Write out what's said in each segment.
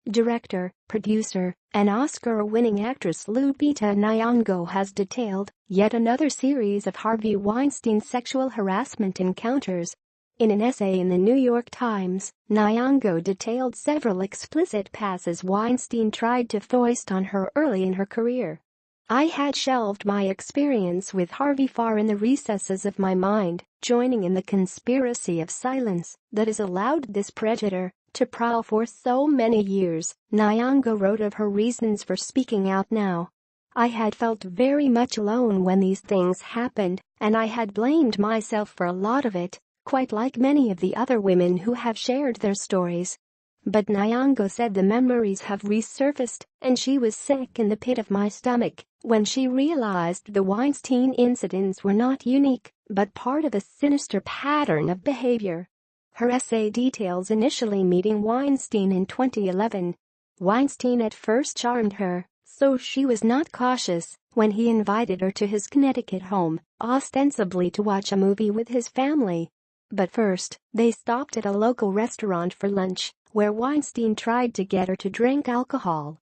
Director, producer, and Oscar-winning actress Lupita Nyong'o has detailed yet another series of Harvey Weinstein's sexual harassment encounters. In an essay in the New York Times, Nyong'o detailed several explicit passes Weinstein tried to foist on her early in her career. "I had shelved my experience with Harvey far in the recesses of my mind, joining in the conspiracy of silence that has allowed this predator to prowl for so many years," Nyong'o wrote of her reasons for speaking out now. "I had felt very much alone when these things happened, and I had blamed myself for a lot of it, quite like many of the other women who have shared their stories." But Nyong'o said the memories have resurfaced, and she was sick in the pit of my stomach when she realized the Weinstein incidents were not unique, but part of a sinister pattern of behavior. Her essay details initially meeting Weinstein in 2011. Weinstein at first charmed her, so she was not cautious when he invited her to his Connecticut home, ostensibly to watch a movie with his family. But first, they stopped at a local restaurant for lunch, where Weinstein tried to get her to drink alcohol.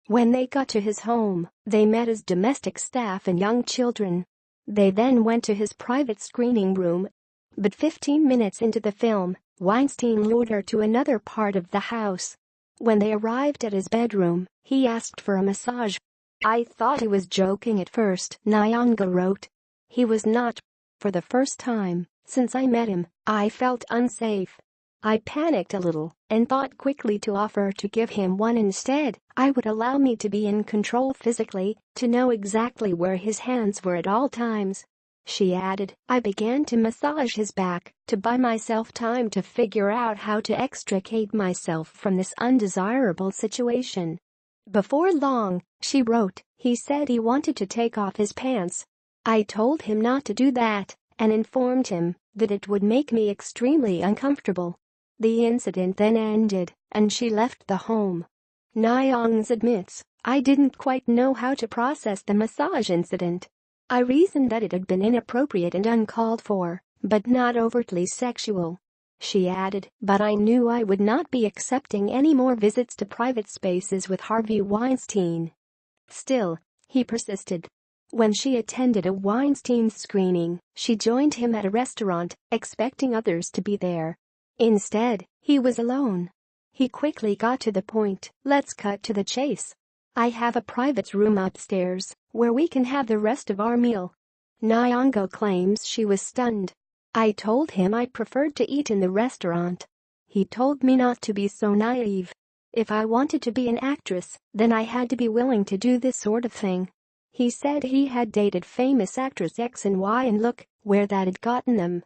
When they got to his home, they met his domestic staff and young children. They then went to his private screening room. But 15 minutes into the film, Weinstein lured her to another part of the house. When they arrived at his bedroom, he asked for a massage. "I thought he was joking at first," Nyong'o wrote. "He was not. For the first time since I met him, I felt unsafe. I panicked a little and thought quickly to offer to give him one instead. I would allow me to be in control physically, to know exactly where his hands were at all times." She added, "I began to massage his back to buy myself time to figure out how to extricate myself from this undesirable situation. Before long," she wrote, "he said he wanted to take off his pants. I told him not to do that and informed him that it would make me extremely uncomfortable. The incident then ended, and she left the home." Nyong'o admits, "I didn't quite know how to process the massage incident. I reasoned that it had been inappropriate and uncalled for, but not overtly sexual." She added, "But I knew I would not be accepting any more visits to private spaces with Harvey Weinstein." Still, he persisted. When she attended a Weinstein screening, she joined him at a restaurant, expecting others to be there. Instead, he was alone. He quickly got to the point. "Let's cut to the chase. I have a private room upstairs where we can have the rest of our meal." Nyong'o claims she was stunned. "I told him I preferred to eat in the restaurant. He told me not to be so naive. If I wanted to be an actress, then I had to be willing to do this sort of thing." He said he had dated famous actress X and Y and look where that had gotten them.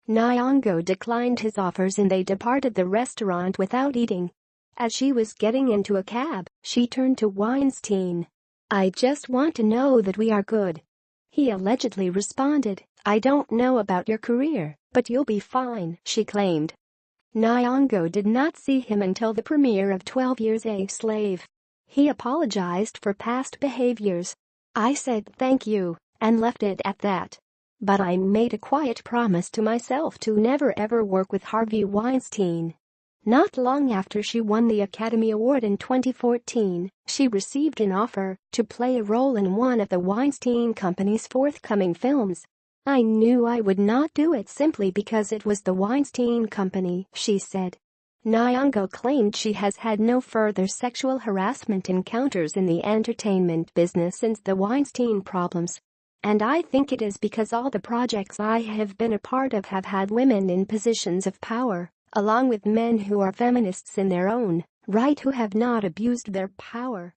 Nyong'o declined his offers and they departed the restaurant without eating. As she was getting into a cab, she turned to Weinstein. "I just want to know that we are good." He allegedly responded, "I don't know about your career, but you'll be fine," she claimed. Nyong'o did not see him until the premiere of 12 Years a Slave. He apologized for past behaviors. "I said thank you and left it at that. But I made a quiet promise to myself to never ever work with Harvey Weinstein." Not long after she won the Academy Award in 2014, she received an offer to play a role in one of the Weinstein Company's forthcoming films. "I knew I would not do it simply because it was the Weinstein Company," she said. Nyong'o claimed she has had no further sexual harassment encounters in the entertainment business since the Weinstein problems. "And I think it is because all the projects I have been a part of have had women in positions of power, along with men who are feminists in their own right who have not abused their power."